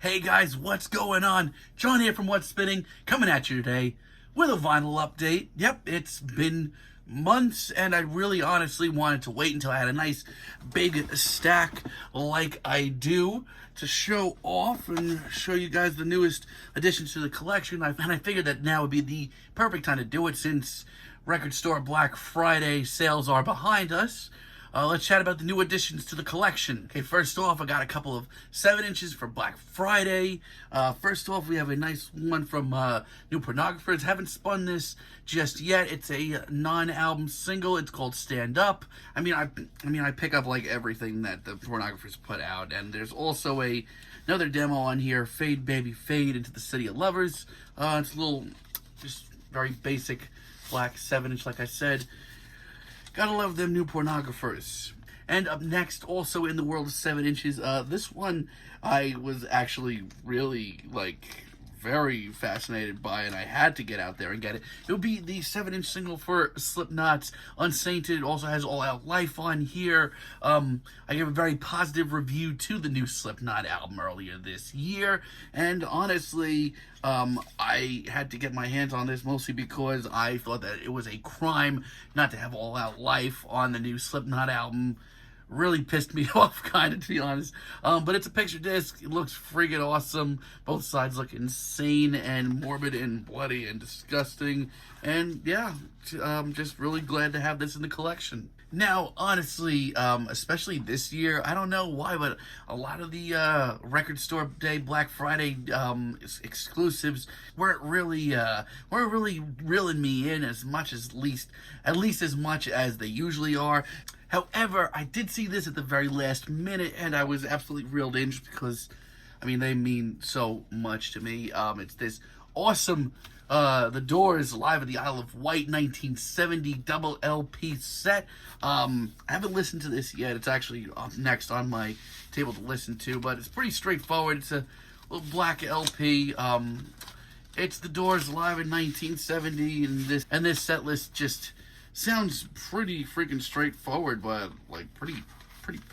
Hey guys, what's going on? John here from What's Spinning, coming at you today with a vinyl update. Yep, it's been months and I really honestly wanted to wait until I had a nice big stack like I do to show off and show you guys the newest additions to the collection. And I figured that now would be the perfect time to do it since record store Black Friday sales are behind us. Let's chat about the new additions to the collection. Okay, first off, I got a couple of 7 inches for Black Friday. First off, we have a nice one from New Pornographers. Haven't spun this just yet. It's a non-album single. It's called Stand Up. I pick up like everything that the Pornographers put out, and there's also another demo on here, Fade Baby Fade into the City of Lovers. It's a little, just very basic black 7-inch, like I said. Gotta love them New Pornographers. And up next, also in the world of 7 inches, this one I was actually really, very fascinated by, and I had to get out there and get it. It would be the 7-inch single for Slipknot's Unsainted. It also has All Out Life on here. I gave a very positive review to the new Slipknot album earlier this year, and honestly, I had to get my hands on this mostly because I thought that it was a crime not to have All Out Life on the new Slipknot album. Really pissed me off, kind of, to be honest. But it's a picture disc. It looks friggin' awesome. Both sides look insane and morbid and bloody and disgusting. And yeah, I'm just really glad to have this in the collection. Now, honestly, especially this year, I don't know why, but a lot of the record store day Black Friday exclusives weren't really reeling me in at least as much as they usually are. However, I did see this at the very last minute, and I was absolutely reeled in just because, they mean so much to me. It's this awesome The Doors Live at the Isle of Wight 1970 double LP set. I haven't listened to this yet. It's actually up next on my table to listen to, but it's pretty straightforward. It's a little black LP. It's The Doors Live in 1970, and this set list just sounds pretty freaking straightforward, but pretty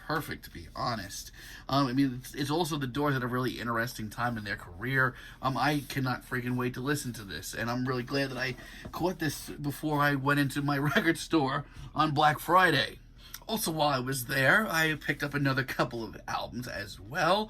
perfect, to be honest. It's also the Doors at a really interesting time in their career. I cannot freaking wait to listen to this, and I'm really glad that I caught this before I went into my record store on Black Friday. Also, while I was there, I picked up another couple of albums as well.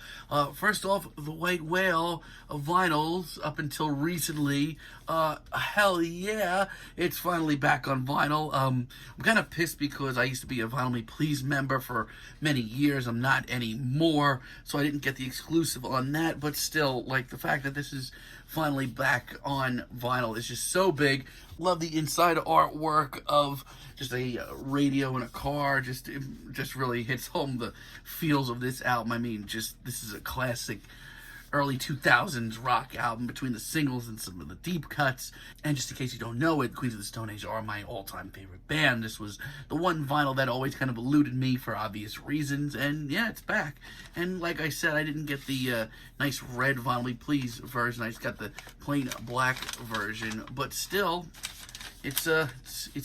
First off, the White Whale vinyls, up until recently. Hell yeah, it's finally back on vinyl. I'm kind of pissed because I used to be a Vinyl Me Please member for many years. I'm not anymore, so I didn't get the exclusive on that. But still, the fact that this is finally back on vinyl is just so big. Love the inside artwork of just a radio in a car. It just really hits home the feels of this album. This is a classic early 2000s rock album between the singles and some of the deep cuts. And just in case you don't know it, Queens of the Stone Age are my all-time favorite band. This was the one vinyl that always kind of eluded me for obvious reasons, and yeah, it's back. And like I said, I didn't get the nice red Vinyl Me Please version. I just got the plain black version, but still, it's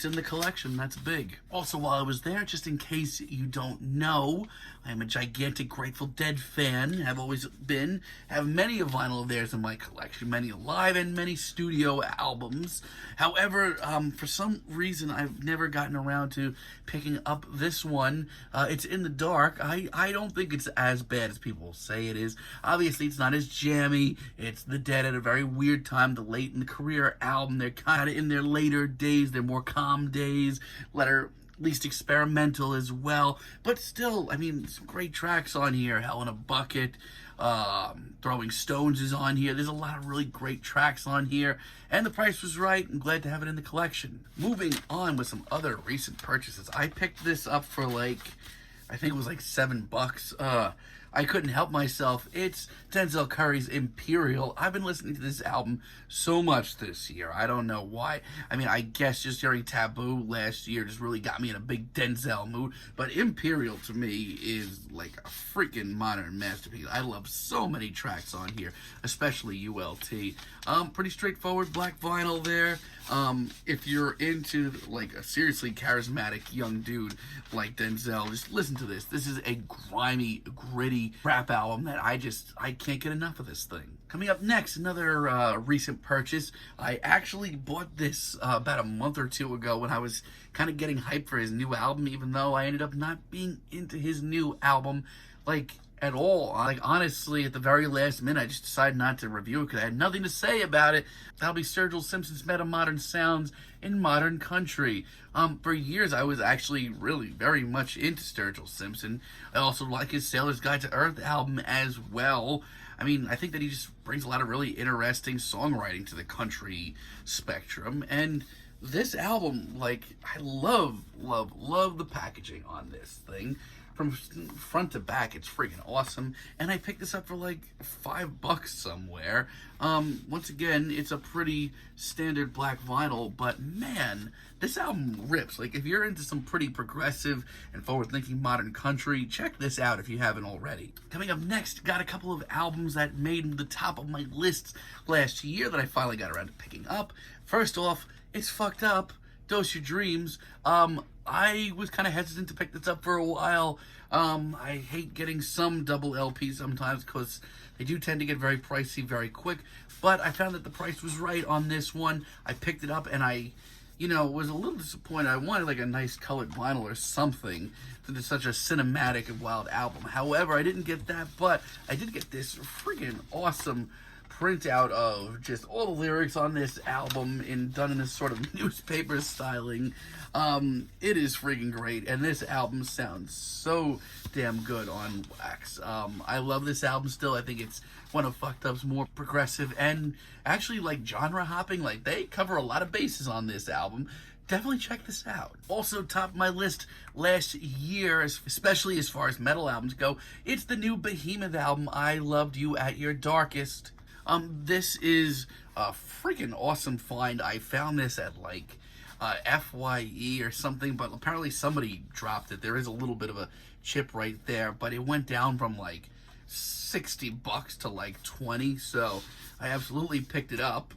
in the collection. That's big. Also, while I was there, just in case you don't know, I am a gigantic Grateful Dead fan. Have always been. Have many a vinyl of theirs in my collection, many live and many studio albums. However, for some reason, I've never gotten around to picking up this one. It's In the Dark. I don't think it's as bad as people say it is. Obviously, it's not as jammy. It's the Dead at a very weird time, the late in the career album. They're kind of in their later days, their more calm days, least experimental as well, but still, some great tracks on here. Hell in a Bucket, Throwing Stones is on here. There's a lot of really great tracks on here, and the price was right. I'm glad to have it in the collection. Moving on with some other recent purchases. I picked this up for I think it was $7. I couldn't help myself. It's Denzel Curry's Imperial. I've been listening to this album so much this year. I don't know why. I guess just hearing Taboo last year just really got me in a big Denzel mood. But Imperial, to me, is like a freaking modern masterpiece. I love so many tracks on here, especially ULT. Pretty straightforward black vinyl there. If you're into a seriously charismatic young dude like Denzel, just listen to this. This is a grimy, gritty dreary rap album that I can't get enough of this thing. Coming up next, another recent purchase. I actually bought this about a month or two ago when I was kind of getting hyped for his new album, even though I ended up not being into his new album, like, at all. Like, honestly, at the very last minute, I just decided not to review it because I had nothing to say about it. That'll be Sturgill Simpson's Meta Modern Sounds in Modern Country. For years, I was actually really very much into Sturgill Simpson. I also like his Sailor's Guide to Earth album as well. I mean, I think that he just brings a lot of really interesting songwriting to the country spectrum. And this album, like, I love the packaging on this thing. From front to back, it's freaking awesome. And I picked this up for like $5 somewhere. Once again, it's a pretty standard black vinyl, but man, this album rips. Like, if you're into some pretty progressive and forward-thinking modern country, check this out if you haven't already. Coming up next, got a couple of albums that made the top of my list last year that I finally got around to picking up. First off, It's Fucked Up, Dosha Dreams. I was kind of hesitant to pick this up for a while. I hate getting some double LPs sometimes because they do tend to get very pricey very quick. But I found that the price was right on this one. I picked it up and I, was a little disappointed. I wanted like a nice colored vinyl or something since it's such a cinematic and wild album. However, I didn't get that, but I did get this freaking awesome printout of just all the lyrics on this album done in this sort of newspaper styling. It is freaking great, and this album sounds so damn good on wax. I love this album still. I think it's one of Fucked Up's more progressive and actually like genre hopping. Like, they cover a lot of bases on this album. Definitely check this out. Also, top of my list last year, especially as far as metal albums go, it's the new Behemoth album, I Loved You at Your Darkest. This is a freaking awesome find. I found this at like FYE or something, but apparently somebody dropped it. There is a little bit of a chip right there, but it went down from like $60 to like 20, so I absolutely picked it up.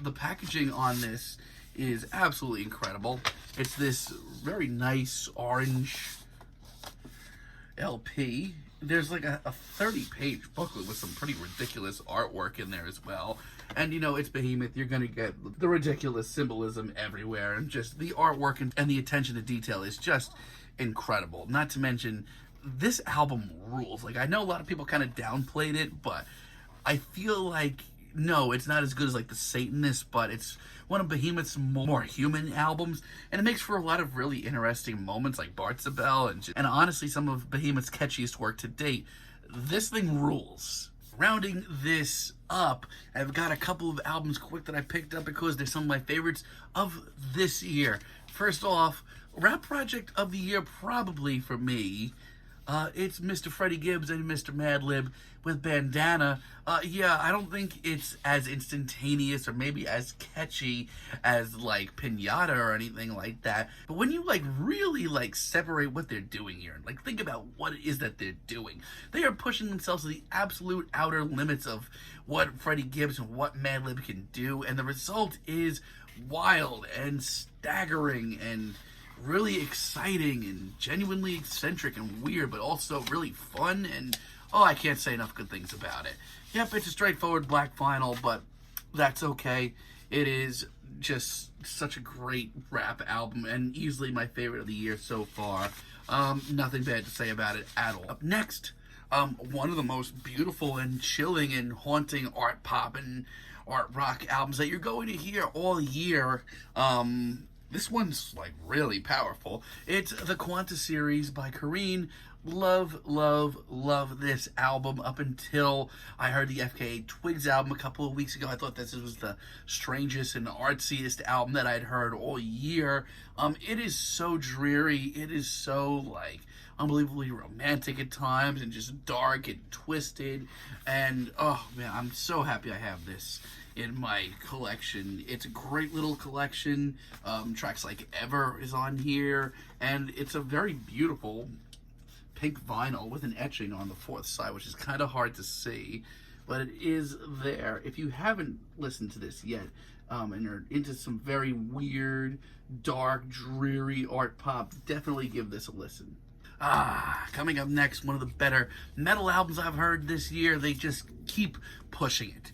The packaging on this is absolutely incredible. It's this very nice orange LP. There's like a 30-page booklet with some pretty ridiculous artwork in there as well. And it's Behemoth. You're going to get the ridiculous symbolism everywhere. And just the artwork and the attention to detail is just incredible. Not to mention, this album rules. Like, I know a lot of people kind of downplayed it, but I feel like, no, it's not as good as like The Satanist, but it's one of Behemoth's more human albums, and it makes for a lot of really interesting moments like Bartzabel and honestly some of Behemoth's catchiest work to date. This thing rules. Rounding this up, I've got a couple of albums quick that I picked up because they're some of my favorites of this year. First off, rap project of the year probably for me. It's Mr. Freddie Gibbs and Mr. Madlib with Bandana. Yeah, I don't think it's as instantaneous or maybe as catchy as like Pinata or anything like that. But when you like really like separate what they're doing here, like think about what it is that they're doing. They are pushing themselves to the absolute outer limits of what Freddie Gibbs and what Madlib can do, and the result is wild and staggering and really exciting and genuinely eccentric and weird, but also really fun, and I can't say enough good things about it. Yep, it's a straightforward black vinyl, but that's okay. It is just such a great rap album and easily my favorite of the year so far. Nothing bad to say about it at all. Up next, one of the most beautiful and chilling and haunting art pop and art rock albums that you're going to hear all year. This one's like really powerful. It's the Quanta series by Kareen. Love this album up until I heard the FKA Twigs album a couple of weeks ago. I thought this was the strangest and artsiest album that I'd heard all year. It is so dreary. It is so like unbelievably romantic at times and just dark and twisted. And oh man, I'm so happy I have this in my collection. It's a great little collection. Tracks like Ever is on here, and it's a very beautiful pink vinyl with an etching on the fourth side, which is kind of hard to see, but it is there. If you haven't listened to this yet, and are into some very weird, dark, dreary art pop, definitely give this a listen. Coming up next, one of the better metal albums I've heard this year. They just keep pushing it.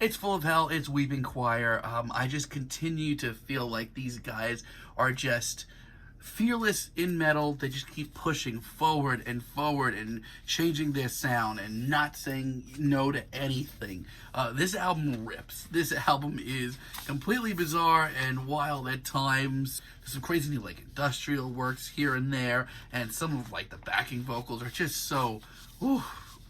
It's Full of Hell, it's Weeping Choir. I just continue to feel like these guys are just fearless in metal. They just keep pushing forward and changing their sound and not saying no to anything. This album rips. This album is completely bizarre and wild at times. There's some crazy like industrial works here and there, and some of like the backing vocals are just so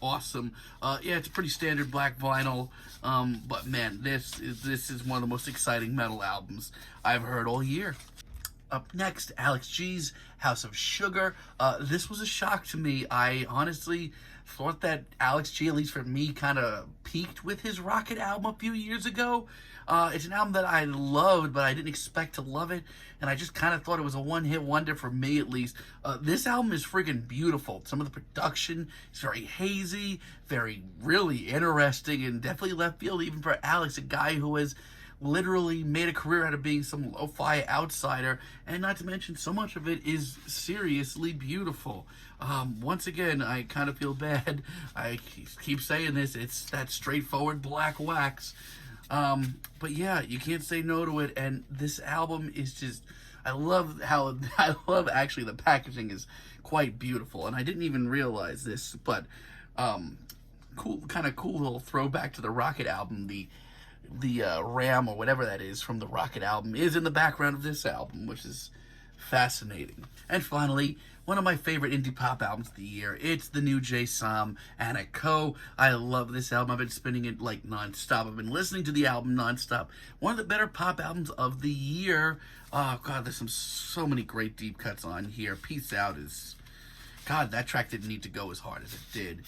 awesome. Yeah, it's a pretty standard black vinyl, but man, this is one of the most exciting metal albums I've heard all year. Up next, Alex G's House of Sugar. This was a shock to me. I honestly thought that Alex G, at least for me, kind of peaked with his Rocket album a few years ago. It's an album that I loved, but I didn't expect to love it, and I just kind of thought it was a one-hit wonder for me, at least. This album is friggin' beautiful. Some of the production is very hazy, really interesting, and definitely left field even for Alex, a guy who has literally made a career out of being some lo-fi outsider, and not to mention so much of it is seriously beautiful. Once again, I kind of feel bad. I keep saying this, it's that straightforward black wax. But yeah, you can't say no to it, and this album is just, I love actually the packaging is quite beautiful, and I didn't even realize this, but cool little throwback to the Rocket album. The Ram or whatever that is from the Rocket album is in the background of this album, which is fascinating. And finally, one of my favorite indie pop albums of the year. It's the new Jay Som, Anna Co. I love this album. I've been spinning it like nonstop. I've been listening to the album nonstop. One of the better pop albums of the year. Oh God, there's so many great deep cuts on here. Peace Out is, God, that track didn't need to go as hard as it did.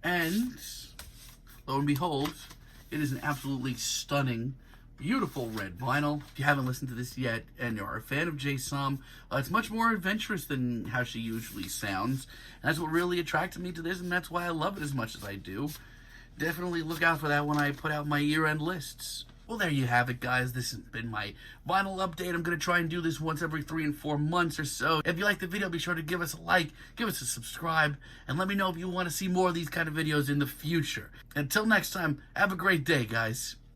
And lo and behold, it is an absolutely stunning, beautiful red vinyl. If you haven't listened to this yet and you're a fan of Jay Som, it's much more adventurous than how she usually sounds. And that's what really attracted me to this, and that's why I love it as much as I do. Definitely look out for that when I put out my year-end lists. Well, there you have it, guys. This has been my vinyl update. I'm going to try and do this once every 3 and 4 months or so. If you like the video, be sure to give us a like, give us a subscribe, and let me know if you want to see more of these kind of videos in the future. Until next time, have a great day, guys.